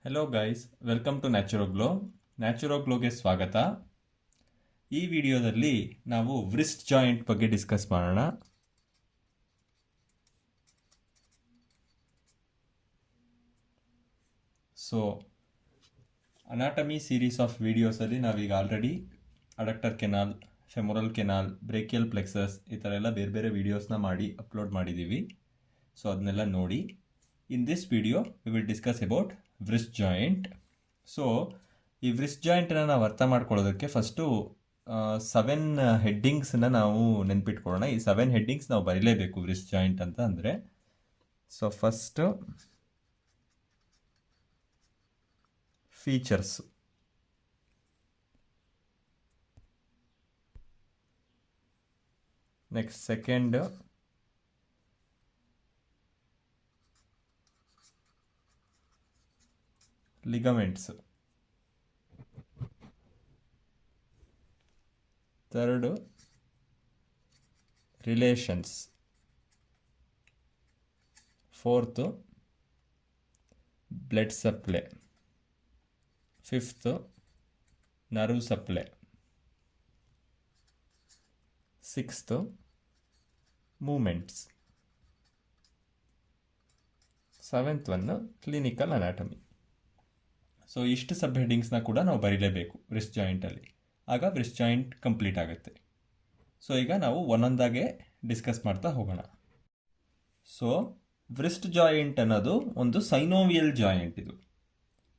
Hello guys, welcome to Naturoglow. ನ್ಯಾಚುರೋಗ್ಲೋಗೆ ಸ್ವಾಗತ. ಈ ವಿಡಿಯೋದಲ್ಲಿ ನಾವು ವ್ರಿಸ್ಟ್ ಜಾಯಿಂಟ್ ಬಗ್ಗೆ ಡಿಸ್ಕಸ್ ಮಾಡೋಣ. ಸೊ ಅನಾಟಮಿ ಸೀರೀಸ್ ಆಫ್ ವಿಡಿಯೋಸಲ್ಲಿ ನಾವೀಗ already adductor canal, femoral canal, brachial plexus ಈ ಥರ ಎಲ್ಲ ಬೇರೆ ಬೇರೆ ವೀಡಿಯೋಸ್ನ ಮಾಡಿ ಅಪ್ಲೋಡ್ ಮಾಡಿದ್ದೀವಿ. ಸೊ ಅದನ್ನೆಲ್ಲ ನೋಡಿ. In this video we will discuss about wrist joint. So ಈ ವ್ರಿಸ್ಟ್ ಜಾಯಿಂಟನ್ನು ನಾವು ಅರ್ಥ ಮಾಡ್ಕೊಳ್ಳೋದಕ್ಕೆ ಫಸ್ಟು 7 ಹೆಡ್ಡಿಂಗ್ಸನ್ನ ನಾವು ನೆನ್ಪಿಟ್ಕೊಳ್ಳೋಣ. ಈ 7 ಹೆಡ್ಡಿಂಗ್ಸ್ ನಾವು ಬರೀಲೇಬೇಕು ವ್ರಿಸ್ಟ್ ಜಾಯಿಂಟ್ ಅಂತ ಅಂದರೆ. So first features, next second ligaments, third relations, fourth blood supply, fifth nerve supply, sixth movements, seventh one clinical anatomy. So ಇಷ್ಟು ಸಬ್ ಹೆಡ್ಡಿಂಗ್ಸ್ನ ಕೂಡ ನಾವು ಬರೀಲೇಬೇಕು ವ್ರಿಸ್ಟ್ ಜಾಯಿಂಟಲ್ಲಿ, ಆಗ ವ್ರಿಸ್ಟ್ ಜಾಯಿಂಟ್ ಕಂಪ್ಲೀಟ್ ಆಗುತ್ತೆ. ಸೊ ಈಗ ನಾವು ಒಂದೊಂದಾಗೆ ಡಿಸ್ಕಸ್ ಮಾಡ್ತಾ ಹೋಗೋಣ. ಸೊ ವ್ರಿಸ್ಟ್ ಜಾಯಿಂಟ್ ಅನ್ನೋದು ಒಂದು ಸೈನೋವಿಯಲ್ ಜಾಯಿಂಟ್ ಇದು.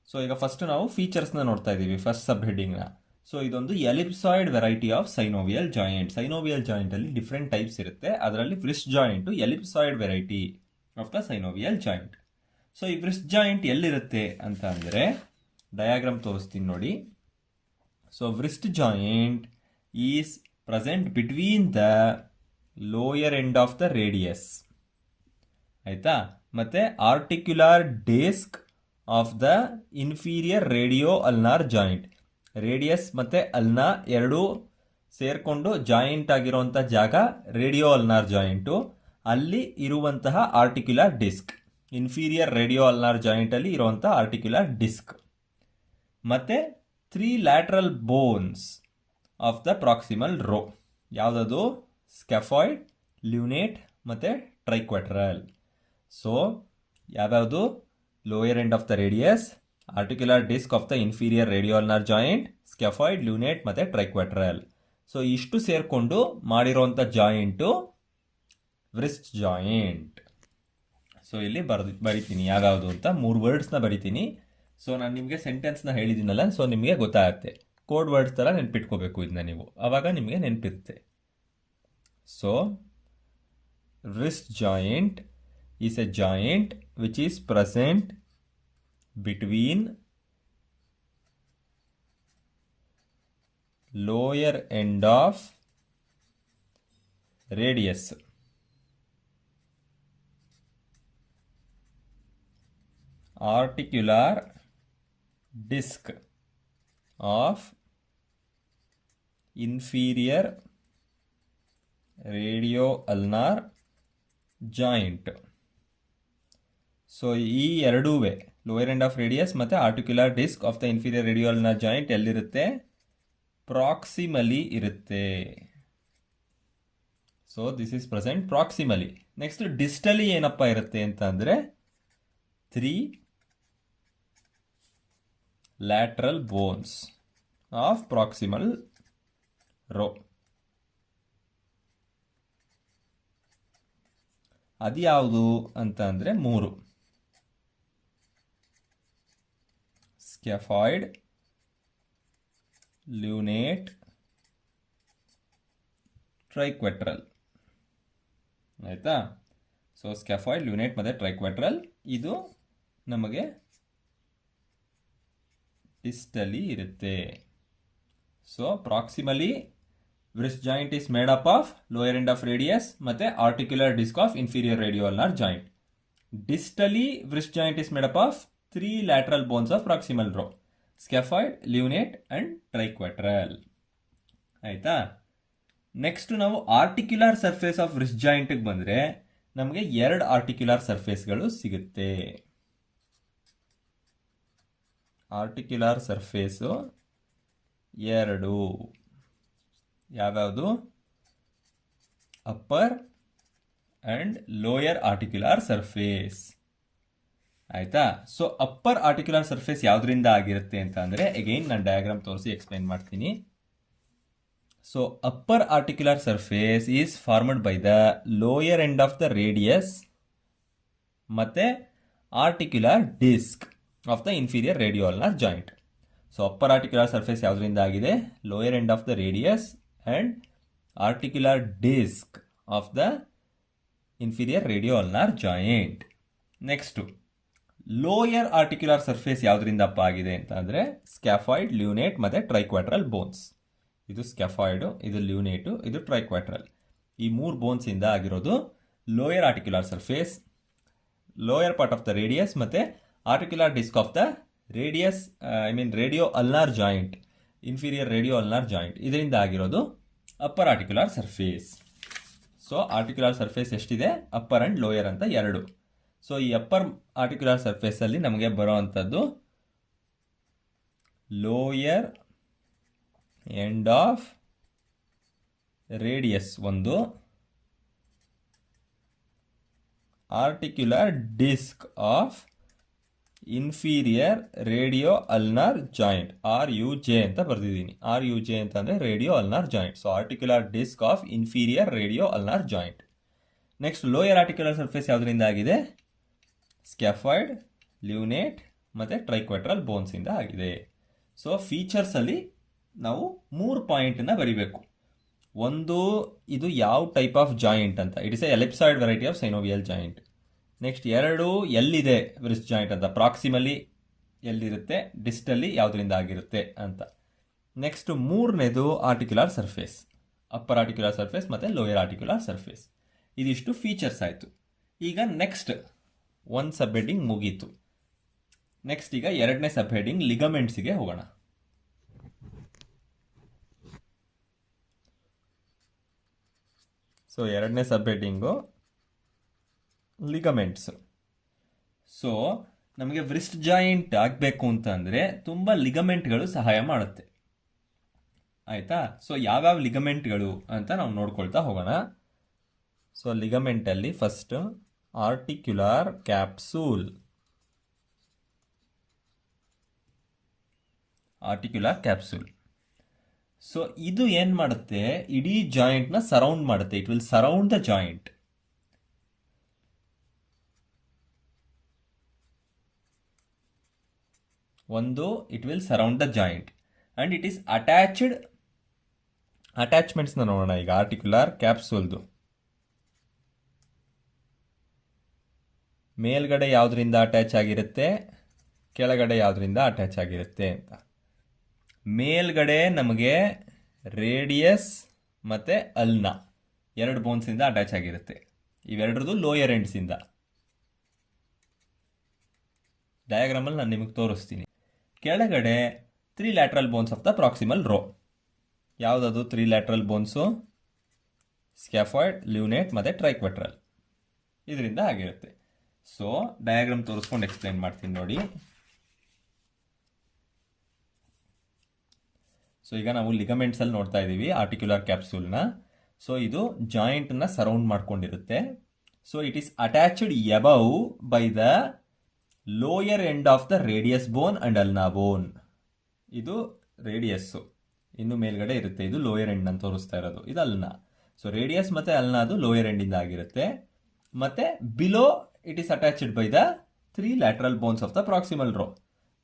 ಸೊ ಈಗ ಫಸ್ಟ್ ನಾವು ಫೀಚರ್ಸ್ನ ನೋಡ್ತಾ ಇದ್ದೀವಿ, ಫಸ್ಟ್ ಸಬ್ ಹೆಡ್ಡಿಂಗ್ನ. ಸೊ ಇದೊಂದು ellipsoid variety of synovial joint. Synovial ಜಾಯಿಂಟಲ್ಲಿ ಡಿಫ್ರೆಂಟ್ ಟೈಪ್ಸ್ ಇರುತ್ತೆ, ಅದರಲ್ಲಿ wrist joint ellipsoid variety of the synovial joint. So ಈ ವ್ರಿಸ್ಟ್ ಜಾಯಿಂಟ್ ಎಲ್ಲಿರುತ್ತೆ ಅಂತ ಅಂದರೆ ಡಯಾಗ್ರಾಮ್ ತೋರಿಸ್ತೀನಿ ನೋಡಿ. So wrist joint is present between the lower end of the radius, ಆಯಿತಾ, ಮತ್ತು articular disc of the inferior radio ulnar joint. Radius ಮತ್ತು ಅಲ್ನಾ ಎರಡೂ ಸೇರಿಕೊಂಡು ಜಾಯಿಂಟ್ ಆಗಿರುವಂಥ ಜಾಗ ರೇಡಿಯೋ ಅಲ್ನಾರ್ ಜಾಯಿಂಟು. ಅಲ್ಲಿ ಇರುವಂತಹ articular disc, inferior radio ulnar ಜಾಯಿಂಟಲ್ಲಿ ಇರುವಂಥ ಆರ್ಟಿಕ್ಯುಲರ್ ಡಿಸ್ಕ್, ಮತ್ತು 3 lateral bones of the proximal row. ಯಾವುದದು? ಸ್ಕ್ಯಾಫಾಯ್ಡ್, ಲ್ಯೂನೇಟ್ ಮತ್ತು ಟ್ರೈಕ್ವಾಟ್ರಲ್. ಸೊ ಯಾವ್ಯಾವುದು? Lower end of the radius, articular disc of the inferior radio ulnar joint, scaphoid, lunate ಮತ್ತು triquetral. So ಇಷ್ಟು ಸೇರಿಕೊಂಡು ಮಾಡಿರೋಂಥ ಜಾಯಿಂಟು ವ್ರಿಸ್ಟ್ ಜಾಯಿಂಟ್. ಸೊ ಇಲ್ಲಿ ಬರಿತೀನಿ ಯಾವ್ಯಾವುದು ಅಂತ, 3 ವರ್ಡ್ಸ್ನ ಬರಿತೀನಿ. ಸೊ ನಾನು ನಿಮಗೆ ಸೆಂಟೆನ್ಸ್ನ ಹೇಳಿದ್ದೀನಲ್ಲ, ಸೊ ನಿಮಗೆ ಗೊತ್ತಾಗುತ್ತೆ. ಕೋಡ್ ವರ್ಡ್ಸ್ ಥರ ನೆನ್ಪಿಟ್ಕೋಬೇಕು ಇದನ್ನ ನೀವು, ಆವಾಗ ನಿಮಗೆ ನೆನಪಿರುತ್ತೆ. So wrist joint is a joint which is present between lower end of radius, articular disc of inferior radio ulnar joint. So ಈ ಎರಡೂ ಲೋಯರ್ ಎಂಡ್ ಆಫ್ ರೇಡಿಯಸ್ ಮತ್ತು articular disc of the inferior radio ulnar joint ಎಲ್ಲಿರುತ್ತೆ? Proximally ಇರುತ್ತೆ. So this is present proximally. Next distally ಏನಪ್ಪ ಇರುತ್ತೆ ಅಂತ ಅಂದರೆ 3 lateral bones of proximal row. ಅದು ಯಾವುದು ಅಂತ ಅಂದರೆ 3: ಸ್ಕ್ಯಾಫಾಯ್ಡ್, ಲ್ಯೂನೇಟ್, ಟ್ರೈಕ್ವಾಟ್ರಲ್. ಆಯಿತಾ? ಸೊ ಸ್ಕ್ಯಾಫಾಯ್ಡ್, ಲ್ಯೂನೇಟ್ ಮತ್ತು ಟ್ರೈಕ್ವಾಟ್ರಲ್ ಇದು ನಮಗೆ ಡಿಸ್ಟಲಿ ಇರುತ್ತೆ. So proximally wrist joint is made up of lower end of radius ಮತ್ತು articular disc of inferior radio ulnar joint. Distally wrist joint is made up of 3 lateral bones of proximal row, scaphoid, lunate and triquetral. ಆಯಿತಾ? Next ನಾವು articular surface of wrist ಜಾಯಿಂಟ್ಗೆ ಬಂದರೆ ನಮಗೆ 2 articular ಸರ್ಫೇಸ್ಗಳು ಸಿಗುತ್ತೆ. Articular surface ಎರಡು. ಯಾವ್ಯಾವುದು? Upper and lower articular surface. ಆಯಿತಾ? So upper articular surface ಯಾವುದರಿಂದ ಆಗಿರುತ್ತೆ ಅಂತ ಅಂದರೆ, ಅಗೈನ್ ನಾನು ಡಯಾಗ್ರಾಮ್ ತೋರಿಸಿ ಎಕ್ಸ್ಪ್ಲೈನ್ ಮಾಡ್ತೀನಿ. So upper articular surface is formed by the lower end of the radius ಮತ್ತು articular disc of the inferior radio ulnar joint. So upper articular surface ಯಾವುದರಿಂದ ಆಗಿದೆ? Lower end of the radius and articular disc of the inferior radio ulnar joint. Next lower articular surface ಯಾವುದರಿಂದಪ್ಪ ಆಗಿದೆ ಅಂತ ಅಂದರೆ, scaphoid, lunate ಮತ್ತು ಟ್ರೈಕ್ವಾಟ್ರಲ್ bones. ಇದು ಸ್ಕ್ಯಾಫಾಯ್ಡು, ಇದು ಲ್ಯೂನೇಟು, ಇದು ಟ್ರೈಕ್ವಾಟ್ರಲ್. ಈ ಮೂರು ಬೋನ್ಸಿಂದ ಆಗಿರೋದು lower articular surface. Lower part of the radius ಮತ್ತು articular disc of the radius, radio ulnar joint, inferior radio ulnar joint, ಇದರಿಂದ ಆಗಿರೋದು upper articular surface. So articular surface ಎಷ್ಟಿದೆ? ಅಪ್ಪರ್ ಆ್ಯಂಡ್ ಲೋಯರ್ ಅಂತ ಎರಡು. ಸೊ ಈ ಅಪ್ಪರ್ ಆರ್ಟಿಕ್ಯುಲರ್ ಸರ್ಫೇಸಲ್ಲಿ ನಮಗೆ ಬರೋ ಅಂಥದ್ದು ಲೋಯರ್ ಎಂಡ್ ಆಫ್ ರೇಡಿಯಸ್ ಒಂದು, articular disc of inferior radio ulnar joint, RUJ ಅಂತ ಬರೆದಿದ್ದೀನಿ. RUJ ಅಂತಂದರೆ radio ulnar joint. So articular disc of inferior radio ulnar joint. Next lower articular surface ಯಾವುದರಿಂದ ಆಗಿದೆ? ಸ್ಕ್ಯಾಫಾಯ್ಡ್, ಲ್ಯೂನೇಟ್ ಮತ್ತು ಟ್ರೈಕ್ವಾಟ್ರಲ್ ಬೋನ್ಸಿಂದ ಆಗಿದೆ. ಸೊ ಫೀಚರ್ಸಲ್ಲಿ ನಾವು 3 ಪಾಯಿಂಟನ್ನು ಬರಿಬೇಕು. ಒಂದು, ಇದು ಯಾವ ಟೈಪ್ ಆಫ್ ಜಾಯಿಂಟ್ ಅಂತ, it is a ellipsoid variety of synovial joint. Next 2, ಎಲ್ಲಿದೆ ವ್ರಿಸ್ಟ್ ಜಾಯಿಂಟ್ ಅಂತ, ಪ್ರಾಕ್ಸಿಮಲಿ ಎಲ್ಲಿರುತ್ತೆ, ಡಿಸ್ಟಲ್ಲಿ ಯಾವುದರಿಂದ ಆಗಿರುತ್ತೆ ಅಂತ. ನೆಕ್ಸ್ಟ್ 3ನೇದು articular surface, upper articular surface ಮತ್ತು ಲೋಯರ್ ಆರ್ಟಿಕ್ಯುಲರ್ ಸರ್ಫೇಸ್. ಇದಿಷ್ಟು ಫೀಚರ್ಸ್ ಆಯಿತು. ಈಗ ನೆಕ್ಸ್ಟ್ ಒಂದು ಸಬ್ ಹೆಡ್ಡಿಂಗ್ ಮುಗೀತು. ನೆಕ್ಸ್ಟ್ ಈಗ 2ನೇ ಸಬ್ ಹೆಡ್ಡಿಂಗ್ ಲಿಗಮೆಂಟ್ಸಿಗೆ ಹೋಗೋಣ. ಸೊ 2ನೇ ಸಬ್ ಹೆಡ್ಡಿಂಗು ಲಿಗಮೆಂಟ್ಸ್. ಸೊ ನಮಗೆ ವ್ರಿಸ್ಟ್ ಜಾಯಿಂಟ್ ಆಗಬೇಕು ಅಂತಂದರೆ ತುಂಬ ಲಿಗಮೆಂಟ್ಗಳು ಸಹಾಯ ಮಾಡುತ್ತೆ. ಆಯಿತಾ? ಸೊ ಯಾವ್ಯಾವ ಲಿಗಮೆಂಟ್ಗಳು ಅಂತ ನಾವು ನೋಡ್ಕೊಳ್ತಾ ಹೋಗೋಣ. ಸೊ ಲಿಗಮೆಂಟಲ್ಲಿ first articular capsule. Articular capsule. So ಇದು ಏನು ಮಾಡುತ್ತೆ? ಇಡೀ ಜಾಯಿಂಟ್ನ ಸರೌಂಡ್ ಮಾಡುತ್ತೆ. It will surround the joint. ಒಂದು, it will surround the joint and it is attached. ಅಟ್ಯಾಚ್ಮೆಂಟ್ಸ್ನ ನೋಡೋಣ ಈಗ. ಆರ್ಟಿಕ್ಯುಲರ್ ಕ್ಯಾಪ್ಸೂಲ್ದು ಮೇಲ್ಗಡೆ ಯಾವುದರಿಂದ ಅಟ್ಯಾಚ್ ಆಗಿರುತ್ತೆ, ಕೆಳಗಡೆ ಯಾವುದರಿಂದ ಅಟ್ಯಾಚ್ ಆಗಿರುತ್ತೆ ಅಂತ. ಮೇಲ್ಗಡೆ ನಮಗೆ ರೇಡಿಯಸ್ ಮತ್ತು ಅಲ್ನಾ 2 ಬೋನ್ಸಿಂದ ಅಟ್ಯಾಚ್ ಆಗಿರುತ್ತೆ. ಇವೆರಡರದು ಲೋಯರ್ ಎಂಡ್ಸಿಂದ. ಡಯಾಗ್ರಾಮಲ್ಲಿ ನಾನು ನಿಮಗೆ ತೋರಿಸ್ತೀನಿ. ಕೆಳಗಡೆ 3 lateral bones of the proximal row. ಯಾವುದದು 3 ಲ್ಯಾಟ್ರಲ್ ಬೋನ್ಸು? ಸ್ಕ್ಯಾಫಾಯ್ಡ್, ಲ್ಯೂನೇಟ್ ಮತ್ತು ಟ್ರೈಕ್ವಾಟ್ರಲ್, ಇದರಿಂದ ಆಗಿರುತ್ತೆ. ಸೊ ಡಯಾಗ್ರಾಮ್ ತೋರಿಸ್ಕೊಂಡು ಎಕ್ಸ್ಪ್ಲೈನ್ ಮಾಡ್ತೀನಿ ನೋಡಿ. ಸೊ ಈಗ ನಾವು ಲಿಗಮೆಂಟ್ಸಲ್ಲಿ ನೋಡ್ತಾ ಇದ್ದೀವಿ ಆರ್ಟಿಕ್ಯುಲರ್ ಕ್ಯಾಪ್ಸೂಲ್ನ. ಸೊ ಇದು ಜಾಯಿಂಟನ್ನು ಸರೌಂಡ್ ಮಾಡ್ಕೊಂಡಿರುತ್ತೆ. So it is attached above by the lower end of the radius bone and ulna bone. ಇದು ರೇಡಿಯಸ್ಸು, ಇನ್ನು ಮೇಲ್ಗಡೆ ಇರುತ್ತೆ. ಇದು ಲೋಯರ್ ಎಂಡ್ ಅಂತ ತೋರಿಸ್ತಾ ಇರೋದು, ಇದು ಅಲ್ನಾ. ಸೊ ರೇಡಿಯಸ್ ಮತ್ತು ಅಲ್ನಾದು ಲೋಯರ್ ಎಂಡಿಂದ ಆಗಿರುತ್ತೆ. ಮತ್ತು below it is attached by the 3 lateral bones of the proximal row.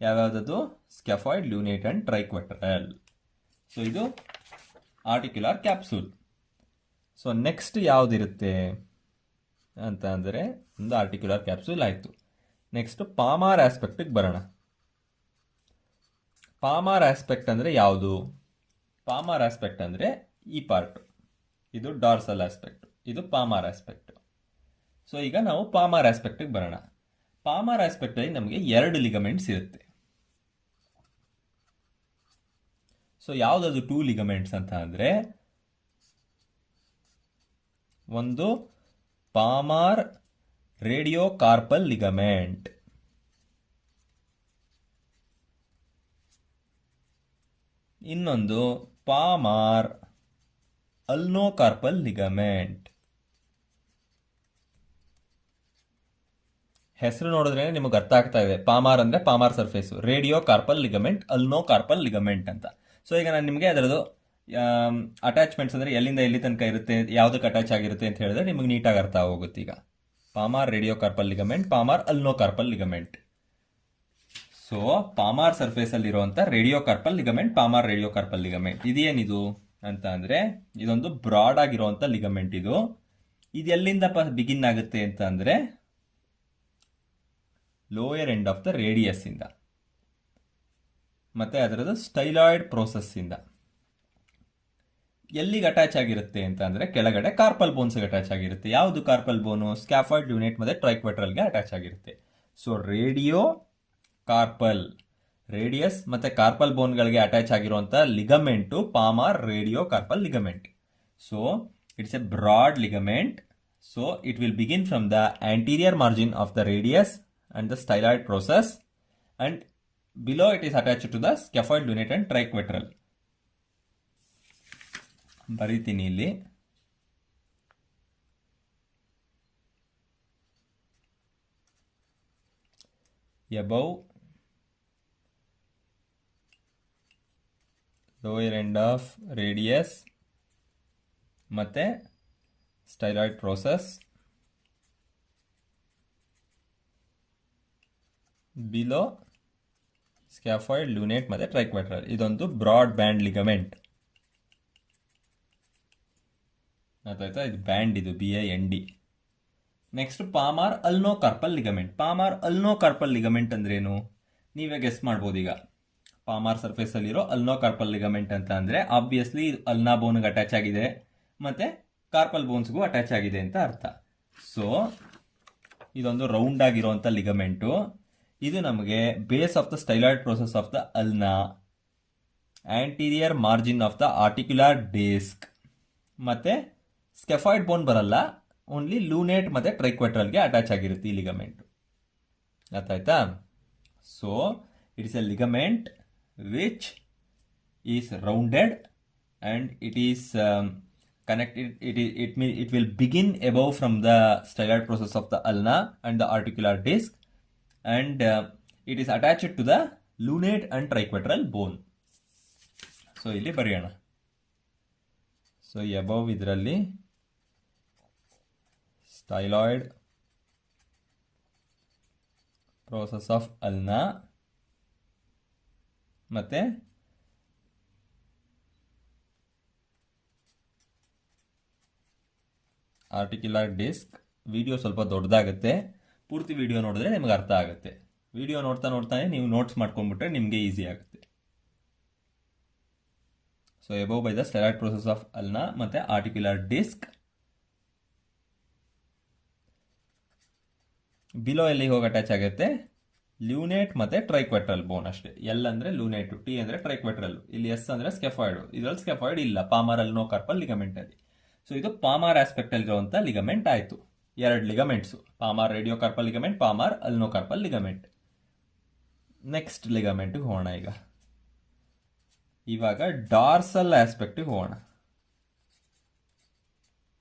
ಯಾವ್ಯಾವುದದು? Scaphoid, lunate and triquetral. So ಇದು ಆರ್ಟಿಕ್ಯುಲರ್ ಕ್ಯಾಪ್ಸೂಲ್. ಸೊ ನೆಕ್ಸ್ಟ್ ಯಾವುದಿರುತ್ತೆ ಅಂತ ಅಂದರೆ, ಒಂದು ಆರ್ಟಿಕ್ಯುಲರ್ ಕ್ಯಾಪ್ಸೂಲ್ ಆಯಿತು. ನೆಕ್ಸ್ಟ್ ಪಾಮಾರ್ ಆಸ್ಪೆಕ್ಟಿಗೆ ಬರೋಣ. ಪಾಮಾರ್ ಆಸ್ಪೆಕ್ಟ್ ಅಂದರೆ ಯಾವುದು? ಪಾಮಾರ್ ಆಸ್ಪೆಕ್ಟ್ ಅಂದರೆ ಈ ಪಾರ್ಟ್, ಇದು ಡಾರ್ಸಲ್ ಆಸ್ಪೆಕ್ಟ್, ಇದು ಪಾಮಾರ್ ಆಸ್ಪೆಕ್ಟ್. ಸೊ ಈಗ ನಾವು ಪಾಮಾರ್ ಆಸ್ಪೆಕ್ಟಿಗೆ ಬರೋಣ. ಪಾಮಾರ್ ಆಸ್ಪೆಕ್ಟಲ್ಲಿ ನಮಗೆ 2 ಲಿಗಮೆಂಟ್ಸ್ ಇರುತ್ತೆ. ಸೊ ಯಾವುದದು 2 ಲಿಗಮೆಂಟ್ಸ್ ಅಂತ ಅಂದರೆ, ಒಂದು ಪಾಮಾರ್ ರೇಡಿಯೋ ಕಾರ್ಪಲ್ ಲಿಗಮೆಂಟ್. ಇನ್ನೊಂದು ಪಾಮಾರ್ ಅಲ್ನೋಕಾರ್ಪಲ್ ಲಿಗಮೆಂಟ್. ಹೆಸರು ನೋಡಿದ್ರೆ ನಿಮಗೆ ಅರ್ಥ ಆಗ್ತಾ ಇದೆ. ಪಾಮಾರ್ ಅಂದರೆ palmar surface, radio carpal ligament, ulno carpal ligament ಅಂತ. ಸೊ ಈಗ ನಾನು ನಿಮಗೆ ಅದರದ್ದು ಅಟ್ಯಾಚ್ಮೆಂಟ್ಸ್ ಅಂದರೆ ಎಲ್ಲಿಂದ ಎಲ್ಲಿ ತನಕ ಇರುತ್ತೆ, ಯಾವುದಕ್ಕೆ ಅಟ್ಯಾಚ್ ಆಗಿರುತ್ತೆ ಅಂತ ಹೇಳಿದ್ರೆ ನಿಮಗೆ ನೀಟಾಗಿ ಅರ್ಥ ಆಗೋಗುತ್ತೆ. ಈಗ palmar radio carpal ligament, palmar ulno carpal ligament. So palmar ಸರ್ಫೇಸಲ್ಲಿರುವಂಥ radio carpal ligament, palmar radio carpal ligament ಇದೇನಿದು ಅಂತ ಅಂದರೆ ಇದೊಂದು ಬ್ರಾಡ್ ಆಗಿರುವಂಥ ಲಿಗಮೆಂಟ್. ಇದು ಎಲ್ಲಿಂದ ಬಿಗಿನ್ ಆಗುತ್ತೆ ಅಂತ ಅಂದರೆ lower end of the radius ಇಂದ, ಮತ್ತೆ ಅದರದ್ದು ಸ್ಟೈಲಾಯ್ಡ್ ಪ್ರೋಸೆಸ್ ಇಂದ. ಎಲ್ಲಿಗೆ ಅಟ್ಯಾಚ್ ಆಗಿರುತ್ತೆ ಅಂತ ಅಂದರೆ ಕೆಳಗಡೆ ಕಾರ್ಪಲ್ ಬೋನ್ಸ್ಗೆ ಅಟ್ಯಾಚ್ ಆಗಿರುತ್ತೆ. ಯಾವುದು ಕಾರ್ಪಲ್ ಬೋನು? ಸ್ಕ್ಯಾಫಾಯ್ಡ್ ಯೂನಿಟ್ ಮತ್ತು ಟ್ರೈಕ್ವೆಟ್ರಲ್ಗೆ ಅಟ್ಯಾಚ್ ಆಗಿರುತ್ತೆ. ಸೊ ರೇಡಿಯೋ ಕಾರ್ಪಲ್, ರೇಡಿಯಸ್ ಮತ್ತು ಕಾರ್ಪಲ್ ಬೋನ್ಗಳಿಗೆ ಅಟ್ಯಾಚ್ ಆಗಿರುವಂಥ ligament palmar radio carpal ligament. So it's a broad ligament. So it will begin from the anterior margin of the radius and the styloid process, and below it is attached to the scaphoid lunate and triquetral. ಬರೀತೀನಿ ಇಲ್ಲಿ. above lower end of radius ಮತ್ತೆ styloid process, below ಸ್ಕ್ಯಾಫಾಯ್ಡ್ ಲೂನೇಟ್ ಮತ್ತು ಟ್ರೈಕ್ವೆಟ್ರಲ್. ಇದೊಂದು broad band ligament. ಆಯ್ತಾ? ಇದು band, ಇದು BIND. Next palmar ulno carpal ligament. Palmar ulno carpal ligament ಅಂದ್ರೇನು ನೀವೇ ಗೆಸ್ ಮಾಡ್ಬೋದು. ಈಗ ಪಾಮಾರ್ ಸರ್ಫೇಸಲ್ಲಿರೋ ಅಲ್ನೋ ಕಾರ್ಪಲ್ ಲಿಗಮೆಂಟ್ ಅಂತ ಅಂದರೆ ಆಬ್ವಿಯಸ್ಲಿ ಅಲ್ನಾ ಬೋನ್ಗೆ ಅಟ್ಯಾಚ್ ಆಗಿದೆ ಮತ್ತು ಕಾರ್ಪಲ್ ಬೋನ್ಸ್ಗೂ ಅಟ್ಯಾಚ್ ಆಗಿದೆ ಅಂತ ಅರ್ಥ. ಸೊ ಇದೊಂದು ರೌಂಡ್ ಆಗಿರುವಂಥ ಲಿಗಮೆಂಟು. ಇದು ನಮಗೆ base of the styloid process of the ulna, anterior margin of the articular disc, ಮತ್ತು ಸ್ಕೆಫಾಯ್ಡ್ ಬೋನ್ ಬರಲ್ಲ, ಓನ್ಲಿ ಲೂನೇಟ್ ಮತ್ತು ಟ್ರೈಕ್ವೆಟ್ರಲ್ಗೆ ಅಟ್ಯಾಚ್ ಆಗಿರುತ್ತೆ ಈ ಲಿಗಮೆಂಟು. ಗೊತ್ತಾಯ್ತಾ? So it is A ligament which is rounded and it is connected. It will begin above from the styloid process of the ulna and the articular disc, and it is attached to the lunate and triquetral bone. So ಇಲ್ಲಿ ಬರೆಯೋಣ. So above ಇದರಲ್ಲಿ styloid process of ulna ಮತ್ತೆ articular disc. Video ಸ್ವಲ್ಪ ದೊಡ್ಡದಾಗುತ್ತೆ, ಪೂರ್ತಿ video ನೋಡಿದ್ರೆ ನಿಮ್ಗೆ ಅರ್ಥ ಆಗುತ್ತೆ. ವಿಡಿಯೋ ನೋಡ್ತಾ ನೋಡ್ತಾನೆ ನೀವು ನೋಟ್ಸ್ ಮಾಡ್ಕೊಂಡ್ಬಿಟ್ರೆ ನಿಮಗೆ ಈಸಿ ಆಗುತ್ತೆ. So above by the styloid process of ulna ಮತ್ತು ಆರ್ಟಿಕ್ಯುಲರ್ ಡಿಸ್ಕ್. ಬಿಲೋ ಎಲ್ಲಿಗೆ ಹೋಗಿ ಅಟ್ಯಾಚ್ ಆಗುತ್ತೆ? ಲ್ಯೂನೇಟ್ ಮತ್ತು ಟ್ರೈಕ್ವೆಟ್ರಲ್ ಬೋನ್ ಅಷ್ಟೇ. ಎಲ್ ಅಂದರೆ ಲೂನೇಟು, ಟಿ ಅಂದರೆ ಟ್ರೈಕ್ವೆಟ್ರಲ್, ಇಲ್ಲಿ ಎಸ್ ಅಂದರೆ ಸ್ಕೆಫಾಯ್ಡು. ಇದರಲ್ಲಿ ಸ್ಕೆಫಾಯ್ಡ್ ಇಲ್ಲ ಪಾಮಾರ್ ಅಲ್ನೋ ಕಾರ್ಪಲ್ ಲಿಗಮೆಂಟಲ್ಲಿ. ಸೊ ಇದು ಪಾಮಾರ್ ಆಸ್ಪೆಕ್ಟ್ ಅಲ್ಲಿರುವಂಥ ಲಿಗಮೆಂಟ್ ಆಯಿತು. ಎರಡು ligaments, palmar radio carpal ligament, palmar ulno carpal ligament. Next ಲಿಗಮೆಂಟ್ಗೆ ಹೋಗೋಣ. ಇವಾಗ ಡಾರ್ಸಲ್ ಆಸ್ಪೆಕ್ಟಿಗೆ ಹೋಗೋಣ.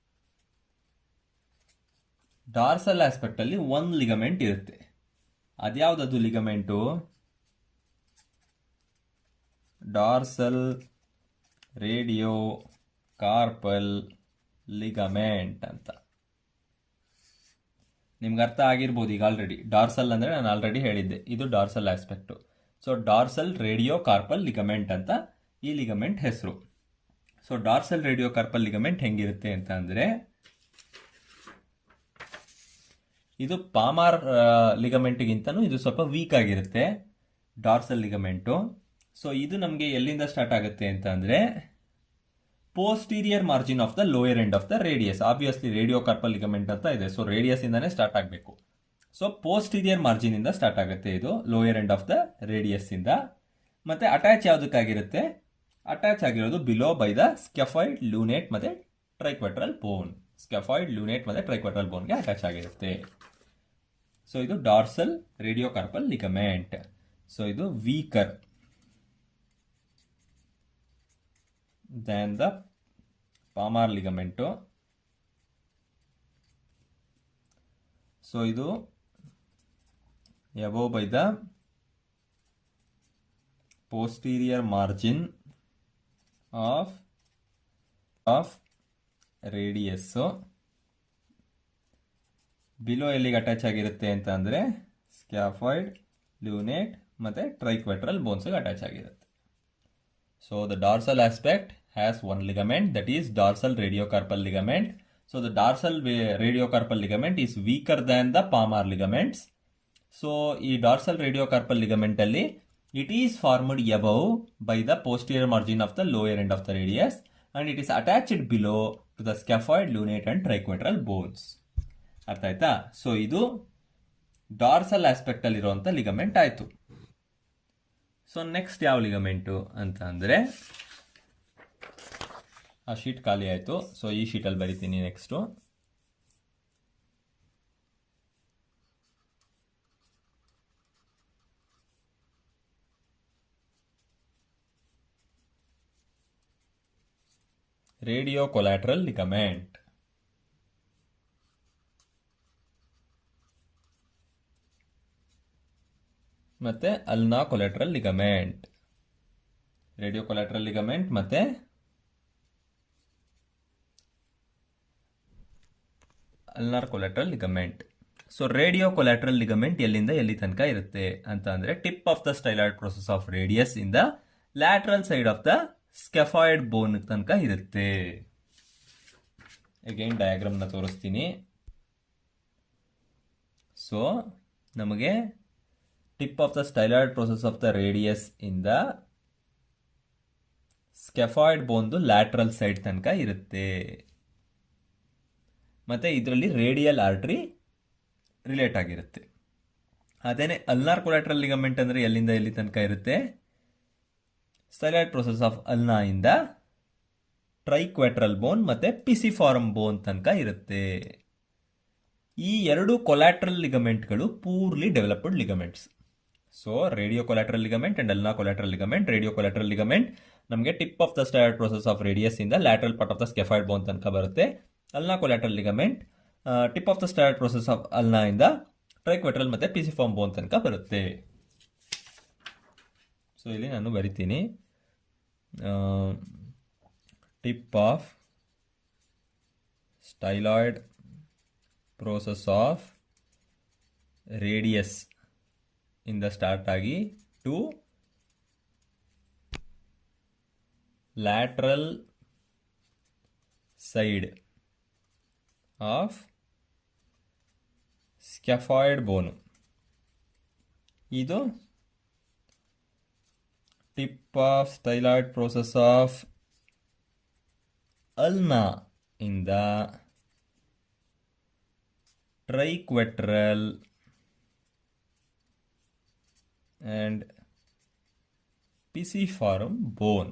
ಡಾರ್ಸಲ್ ಆಸ್ಪೆಕ್ಟಲ್ಲಿ ಒಂದು ಲಿಗಮೆಂಟ್ ಇರುತ್ತೆ. ಅದ್ಯಾವುದದು ಲಿಗಮೆಂಟು? ಡಾರ್ಸಲ್ ರೇಡಿಯೋ ಕಾರ್ಪಲ್ ಲಿಗಮೆಂಟ್ ಅಂತ. ನಿಮ್ಗೆ ಅರ್ಥ ಆಗಿರ್ಬೋದು ಈಗ ಆಲ್ರೆಡಿ. ಡಾರ್ಸಲ್ ಅಂದರೆ ನಾನು ಆಲ್ರೆಡಿ ಹೇಳಿದ್ದೆ, ಇದು dorsal aspect. So dorsal radio carpal ligament ಅಂತ ಈ ಲಿಗಮೆಂಟ್ ಹೆಸರು. So dorsal radio carpal ligament ಹೆಂಗಿರುತ್ತೆ ಅಂತ ಅಂದರೆ, ಇದು ಪಾಮಾರ್ ಲಿಗಮೆಂಟ್ಗಿಂತನೂ ಇದು ಸ್ವಲ್ಪ ವೀಕ್ ಆಗಿರುತ್ತೆ ಡಾರ್ಸಲ್ ಲಿಗಮೆಂಟು. ಸೊ ಇದು ನಮಗೆ ಎಲ್ಲಿಂದ ಸ್ಟಾರ್ಟ್ ಆಗುತ್ತೆ ಅಂತ ಅಂದರೆ posterior margin of the lower end of the radius. Obviously radio carpal ligament ಅಂತ ಇದೆ, ಸೊ ರೇಡಿಯಸ್ ಇಂದಾನೆ ಸ್ಟಾರ್ಟ್ ಆಗಬೇಕು. ಸೊ ಪೋಸ್ಟೀರಿಯರ್ ಮಾರ್ಜಿನ್ ಇಂದ ಸ್ಟಾರ್ಟ್ ಆಗುತ್ತೆ ಇದು, lower end of the radius ಇಂದ. ಮತ್ತೆ ಅಟ್ಯಾಚ್ ಯಾವುದಕ್ಕಾಗಿರುತ್ತೆ? ಅಟ್ಯಾಚ್ ಆಗಿರೋದು below by the scaphoid lunate ಮತ್ತೆ ಟ್ರೈಕ್ವೆಟ್ರಲ್ ಬೋನ್. ಸ್ಕೆಫಾಯ್ಡ್ ಲೂನೇಟ್ ಮತ್ತೆ ಟ್ರೈಕ್ವೆಟ್ರಲ್ ಬೋನ್ಗೆ ಅಟ್ಯಾಚ್ ಆಗಿರುತ್ತೆ. ಸೊ ಇದು dorsal radio carpal ligament. So ಇದು weaker. Than the palmar ಲಿಗಮೆಂಟು. So ಇದು above by the posterior margin of radius. Below ಎಲ್ಲಿಗೆ attach ಆಗಿರುತ್ತೆ ಅಂತ ಅಂದರೆ ಸ್ಕ್ಯಾಫಾಯ್ಡ್, ಲ್ಯೂನೇಟ್ ಮತ್ತು ಟ್ರೈಕ್ವೆಟ್ರಲ್ ಬೋನ್ಸ್ಗೆ ಅಟ್ಯಾಚ್ ಆಗಿರುತ್ತೆ. So the dorsal aspect has one ligament, that is dorsal radiocarpal ligament. So the dorsal radiocarpal ligament is weaker than the palmar ligaments. So ಈ dorsal radiocarpal ligament ಅಲ್ಲಿ it is formed above by the posterior margin of the lower end of the radius and it is attached below to the scaphoid, lunate and triquetral bones. ಅರ್ಥ ಆಯ್ತಾ? So ಇದು dorsal aspect ಅಲ್ಲಿ ಇರುವಂತ ligament ಆಯ್ತು. So next ಯಾವ ಲಿಗಮೆಂಟು ಅಂತ ಅಂದ್ರೆ, ಆ ಶೀಟ್ ಖಾಲಿ ಆಯ್ತು. ಸೊ ಈ ಶೀಟಲ್ಲಿ ಬರಿತೀನಿ ನೆಕ್ಸ್ಟು. Radiocollateral ligament. ಮತ್ತೆ ulna collateral ligament. Radiocollateral ligament ಮತ್ತೆ ulnar collateral ligament. So radiocollateral ligament ಎಲ್ಲಿಂದ ಎಲ್ಲಿ ತನಕ ಇರುತ್ತೆ ಅಂತ ಅಂದ್ರೆ, tip of the styloid process of radius ಇಂದ lateral side of the scaphoid bone ತನಕ ಇರುತ್ತೆ. ಅಗೈನ್ ಡಯಾಗ್ರಾಮ್ನ ತೋರಿಸ್ತೀನಿ. ಸೊ ನಮಗೆ tip of the styloid process of the radius ಇಂದ ಸ್ಕ್ಯಾಫಾಯ್ಡ್ ಬೋನ್ದು ಲ್ಯಾಟ್ರಲ್ ಸೈಡ್ ತನಕ ಇರುತ್ತೆ. ಮತ್ತೆ ಇದರಲ್ಲಿ ರೇಡಿಯಲ್ ಆರ್ಟ್ರಿ ರಿಲೇಟ್ ಆಗಿರುತ್ತೆ. ಅದೇನೆ ಅಲ್ನಾರ್ ಕೊಲಾಟ್ರಲ್ ಲಿಗಮೆಂಟ್ ಅಂದ್ರೆ ಎಲ್ಲಿಂದ ಎಲ್ಲಿ ತನಕ ಇರುತ್ತೆ, ಸ್ಟೈಲಾಯ್ಡ್ ಪ್ರೋಸೆಸ್ ಆಫ್ ಅಲ್ನಾ ಇಂದ ಟ್ರೈಕ್ವೆಟ್ರಲ್ ಬೋನ್ ಮತ್ತೆ ಪಿಸಿಫಾರಮ್ ಬೋನ್ ತನಕ ಇರುತ್ತೆ. ಈ ಎರಡು ಕೊಲಾಟ್ರಲ್ ಲಿಗಮೆಂಟ್ಗಳು poorly developed ligaments. So radiocollateral ligament and ulna collateral ligament. Radiocollateral ligament ನಮಗೆ tip of the styloid process of radius ಇಂದ lateral part of the scaphoid bone ತನಕ ಬರುತ್ತೆ. Ulna collateral ligament tip of the styloid process of ulna ಇಂದ triquetral ಮತ್ತೆ ಪಿಸಿಫಾರ್ಮ್ ಬೋನ್ ತನಕ ಬರುತ್ತೆ. So ಇಲ್ಲಿ ನಾನು ಬರಿತೀನಿ, tip of styloid process of radius ಇಂದ ಸ್ಟಾರ್ಟ್ ಆಗಿ to lateral side of scaphoid bone. ಇದು tip of styloid process of ulna ಇಂದ ಟ್ರೈಕ್ವೆಟ್ರಲ್ and ಪಿಸಿಫಾರಮ್ ಬೋನ್.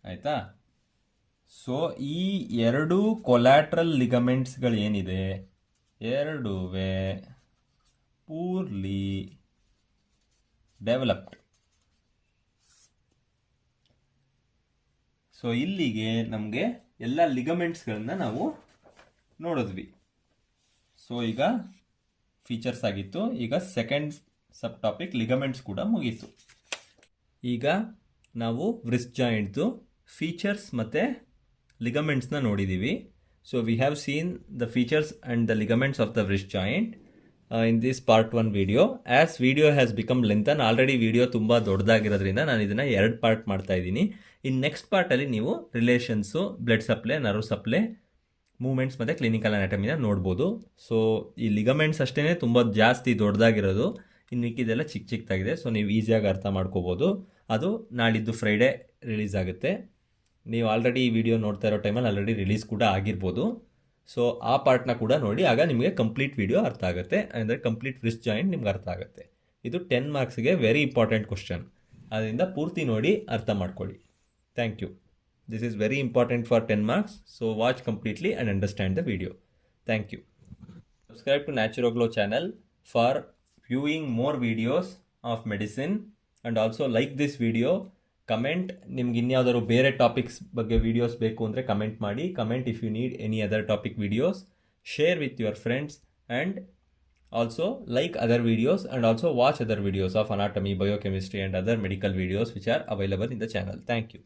ಆಯ್ತಾ? ಸೊ ಈ ಎರಡು ಕೊಲಾಟ್ರಲ್ ಲಿಗಮೆಂಟ್ಸ್ಗಳು ಏನಿದೆ, ಎರಡೂವೇ ಪೂರ್ಲಿ ಡೆವಲಪ್ಡ್. ಸೊ ಇಲ್ಲಿಗೆ ನಮಗೆ ಎಲ್ಲ ಲಿಗಮೆಂಟ್ಸ್ಗಳನ್ನ ನಾವು ನೋಡಿದ್ವಿ. ಸೊ ಈಗ ಫೀಚರ್ಸ್ ಆಗಿತ್ತು. ಈಗ ಸೆಕೆಂಡ್ ಸಬ್ ಟಾಪಿಕ್ ಲಿಗಮೆಂಟ್ಸ್ ಕೂಡ ಮುಗೀತು. ಈಗ ನಾವು ವ್ರಿಸ್ಟ್ ಜಾಯಿಂಟ್ದು ಫೀಚರ್ಸ್ ಮತ್ತು ಲಿಗಮೆಂಟ್ಸ್ನ ನೋಡಿದ್ದೀವಿ. So we have seen the features and the ligaments of the wrist joint in this part 1 video. As video has become lengthen, already video ತುಂಬ ದೊಡ್ಡದಾಗಿರೋದ್ರಿಂದ ನಾನು ಇದನ್ನು 2 ಪಾರ್ಟ್ ಮಾಡ್ತಾ ಇದ್ದೀನಿ. ಇನ್ನು ನೆಕ್ಸ್ಟ್ ಪಾರ್ಟಲ್ಲಿ ನೀವು relations, blood supply, nerve supply, movements ಮತ್ತು ಕ್ಲಿನಿಕಲ್ ಅನಾಟಮಿನ ನೋಡ್ಬೋದು. ಸೊ ಈ ಲಿಗಮೆಂಟ್ಸ್ ಅಷ್ಟೇ ತುಂಬ ಜಾಸ್ತಿ ದೊಡ್ಡದಾಗಿರೋದು, ಇನ್ನು ಮಿಕ್ಕಿದೆಲ್ಲ ಚಿಕ್ಕ ಚಿಕ್ಕದಾಗಿದೆ. ಸೊ ನೀವು ಈಸಿಯಾಗಿ ಅರ್ಥ ಮಾಡ್ಕೋಬೋದು. ಅದು ನಾಳಿದ್ದು ಫ್ರೈಡೇ ರಿಲೀಸ್ ಆಗುತ್ತೆ. ನೀವು ಆಲ್ರೆಡಿ ಈ ವಿಡಿಯೋ ನೋಡ್ತಾ ಇರೋ ಟೈಮಲ್ಲಿ ಆಲ್ರೆಡಿ ರಿಲೀಸ್ ಕೂಡ ಆಗಿರ್ಬೋದು. ಸೊ ಆ ಪಾರ್ಟ್ನ ಕೂಡ ನೋಡಿ, ಆಗ ನಿಮಗೆ ಕಂಪ್ಲೀಟ್ ವಿಡಿಯೋ ಅರ್ಥ ಆಗುತ್ತೆ. ಅಂದರೆ ಕಂಪ್ಲೀಟ್ ವ್ರಿಸ್ಟ್ ಜಾಯಿಂಟ್ ನಿಮ್ಗೆ ಅರ್ಥ ಆಗುತ್ತೆ. ಇದು 10 ಮಾರ್ಕ್ಸ್ಗೆ ವೆರಿ ಇಂಪಾರ್ಟೆಂಟ್ ಕ್ವಶನ್. ಅದರಿಂದ ಪೂರ್ತಿ ನೋಡಿ ಅರ್ಥ ಮಾಡ್ಕೊಳ್ಳಿ. Thank you. This is very important for 10 marks. So watch completely and understand the video. Thank you. Subscribe to NaturoGlow channel for viewing more videos of medicine, and also like this video comment. ನಿಮ್ಗೆ ಇನ್ಯಾವುದಾದ್ರು ಬೇರೆ topics ಬಗ್ಗೆ videos ಬೇಕು ಅಂದರೆ comment ಮಾಡಿ. Comment if you need any other topic videos. Share with your friends and also like other videos and also watch other videos of anatomy, biochemistry and other medical videos which are available in the channel. Thank you.